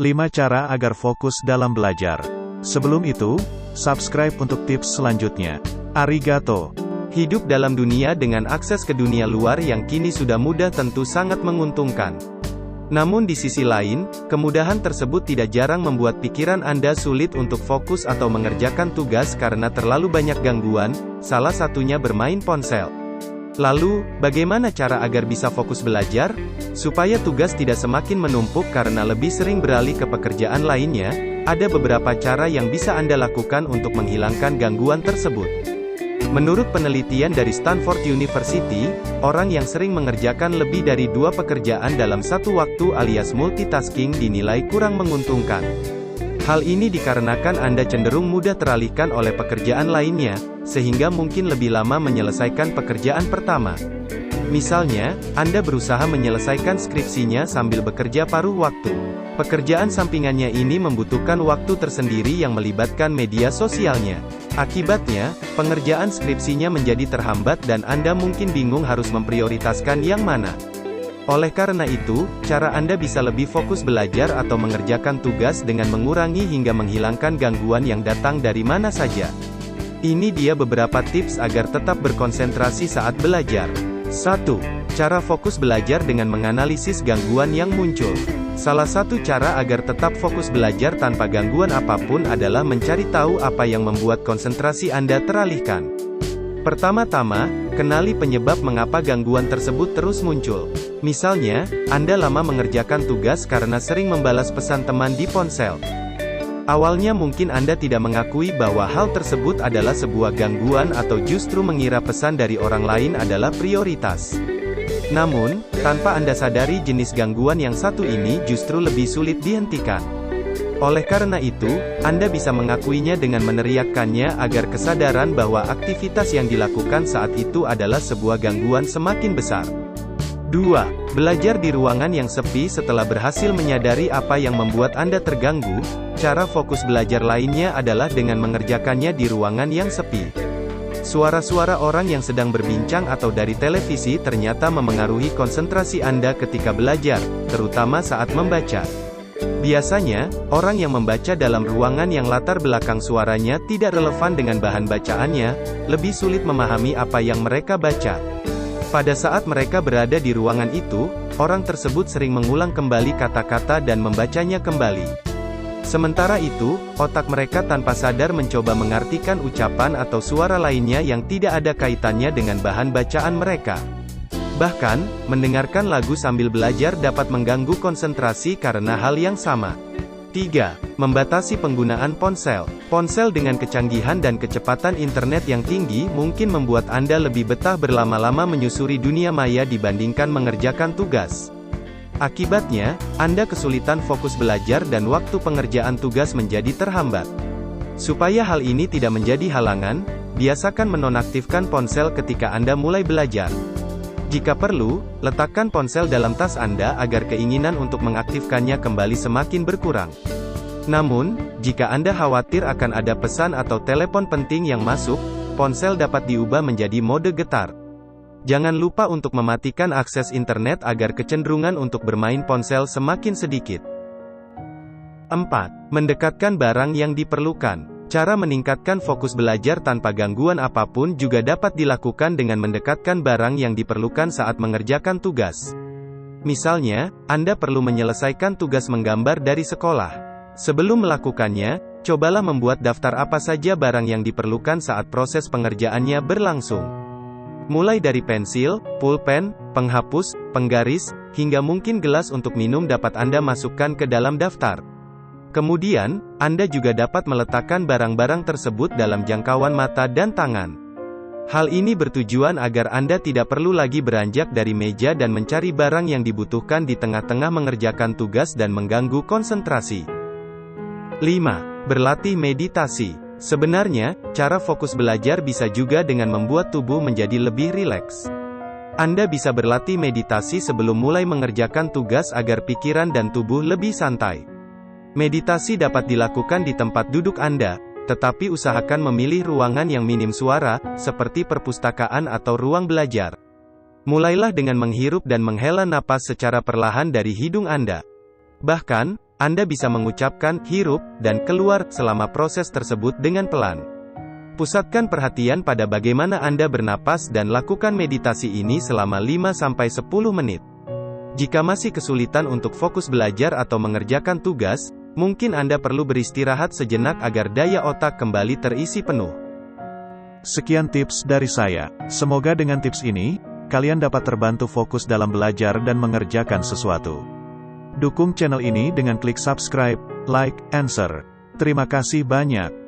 5 cara agar fokus dalam belajar. Sebelum itu, subscribe untuk tips selanjutnya. Arigato. Hidup dalam dunia dengan akses ke dunia luar yang kini sudah mudah tentu sangat menguntungkan. Namun di sisi lain, kemudahan tersebut tidak jarang membuat pikiran Anda sulit untuk fokus atau mengerjakan tugas karena terlalu banyak gangguan, salah satunya bermain ponsel. Lalu, bagaimana cara agar bisa fokus belajar? Supaya tugas tidak semakin menumpuk karena lebih sering beralih ke pekerjaan lainnya, ada beberapa cara yang bisa Anda lakukan untuk menghilangkan gangguan tersebut. Menurut penelitian dari Stanford University, orang yang sering mengerjakan lebih dari 2 pekerjaan dalam satu waktu alias multitasking dinilai kurang menguntungkan. Hal ini dikarenakan Anda cenderung mudah teralihkan oleh pekerjaan lainnya, sehingga mungkin lebih lama menyelesaikan pekerjaan pertama. Misalnya, Anda berusaha menyelesaikan skripsinya sambil bekerja paruh waktu. Pekerjaan sampingannya ini membutuhkan waktu tersendiri yang melibatkan media sosialnya. Akibatnya, pengerjaan skripsinya menjadi terhambat dan Anda mungkin bingung harus memprioritaskan yang mana. Oleh karena itu, cara Anda bisa lebih fokus belajar atau mengerjakan tugas dengan mengurangi hingga menghilangkan gangguan yang datang dari mana saja. Ini dia beberapa tips agar tetap berkonsentrasi saat belajar. 1. Cara fokus belajar dengan menganalisis gangguan yang muncul. Salah satu cara agar tetap fokus belajar tanpa gangguan apapun adalah mencari tahu apa yang membuat konsentrasi Anda teralihkan. Pertama-tama, kenali penyebab mengapa gangguan tersebut terus muncul. Misalnya, Anda lama mengerjakan tugas karena sering membalas pesan teman di ponsel. Awalnya mungkin Anda tidak mengakui bahwa hal tersebut adalah sebuah gangguan atau justru mengira pesan dari orang lain adalah prioritas. Namun, tanpa Anda sadari jenis gangguan yang satu ini justru lebih sulit dihentikan. Oleh karena itu, Anda bisa mengakuinya dengan meneriakkannya agar kesadaran bahwa aktivitas yang dilakukan saat itu adalah sebuah gangguan semakin besar. 2. Belajar di ruangan yang sepi. Setelah berhasil menyadari apa yang membuat Anda terganggu, cara fokus belajar lainnya adalah dengan mengerjakannya di ruangan yang sepi. Suara-suara orang yang sedang berbincang atau dari televisi ternyata memengaruhi konsentrasi Anda ketika belajar, terutama saat membaca. Biasanya, orang yang membaca dalam ruangan yang latar belakang suaranya tidak relevan dengan bahan bacaannya, lebih sulit memahami apa yang mereka baca. Pada saat mereka berada di ruangan itu, orang tersebut sering mengulang kembali kata-kata dan membacanya kembali. Sementara itu, otak mereka tanpa sadar mencoba mengartikan ucapan atau suara lainnya yang tidak ada kaitannya dengan bahan bacaan mereka. Bahkan, mendengarkan lagu sambil belajar dapat mengganggu konsentrasi karena hal yang sama. 3. Membatasi penggunaan ponsel. Ponsel dengan kecanggihan dan kecepatan internet yang tinggi mungkin membuat Anda lebih betah berlama-lama menyusuri dunia maya dibandingkan mengerjakan tugas. Akibatnya, Anda kesulitan fokus belajar dan waktu pengerjaan tugas menjadi terhambat. Supaya hal ini tidak menjadi halangan, biasakan menonaktifkan ponsel ketika Anda mulai belajar. Jika perlu, letakkan ponsel dalam tas Anda agar keinginan untuk mengaktifkannya kembali semakin berkurang. Namun, jika Anda khawatir akan ada pesan atau telepon penting yang masuk, ponsel dapat diubah menjadi mode getar. Jangan lupa untuk mematikan akses internet agar kecenderungan untuk bermain ponsel semakin sedikit. 4. Mendekatkan barang yang diperlukan. Cara meningkatkan fokus belajar tanpa gangguan apapun juga dapat dilakukan dengan mendekatkan barang yang diperlukan saat mengerjakan tugas. Misalnya, Anda perlu menyelesaikan tugas menggambar dari sekolah. Sebelum melakukannya, cobalah membuat daftar apa saja barang yang diperlukan saat proses pengerjaannya berlangsung. Mulai dari pensil, pulpen, penghapus, penggaris, hingga mungkin gelas untuk minum dapat Anda masukkan ke dalam daftar. Kemudian, Anda juga dapat meletakkan barang-barang tersebut dalam jangkauan mata dan tangan. Hal ini bertujuan agar Anda tidak perlu lagi beranjak dari meja dan mencari barang yang dibutuhkan di tengah-tengah mengerjakan tugas dan mengganggu konsentrasi. 5. Berlatih meditasi. Sebenarnya, cara fokus belajar bisa juga dengan membuat tubuh menjadi lebih rileks. Anda bisa berlatih meditasi sebelum mulai mengerjakan tugas agar pikiran dan tubuh lebih santai. Meditasi dapat dilakukan di tempat duduk Anda, tetapi usahakan memilih ruangan yang minim suara, seperti perpustakaan atau ruang belajar. Mulailah dengan menghirup dan menghela napas secara perlahan dari hidung Anda. Bahkan, Anda bisa mengucapkan hirup dan keluar selama proses tersebut dengan pelan. Pusatkan perhatian pada bagaimana Anda bernapas dan lakukan meditasi ini selama 5-10 menit. Jika masih kesulitan untuk fokus belajar atau mengerjakan tugas, mungkin Anda perlu beristirahat sejenak agar daya otak kembali terisi penuh. Sekian tips dari saya. Semoga dengan tips ini, kalian dapat terbantu fokus dalam belajar dan mengerjakan sesuatu. Dukung channel ini dengan klik subscribe, like, and share. Terima kasih banyak.